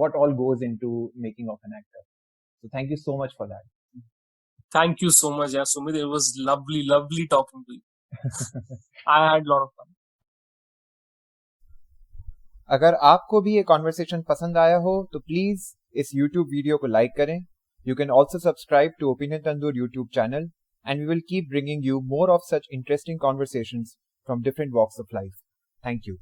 what all goes into making of an actor. So thank you so much for that. Thank you so much, yeah, Sumit. It was lovely talking to you. I had a lot of fun. अगर आपको भी ये conversation पसंद आया हो तो please इस YouTube video को लाइक करें. You can also subscribe to Opinion Tandoor YouTube channel, and we will keep bringing you more of such interesting conversations from different walks of life. Thank you.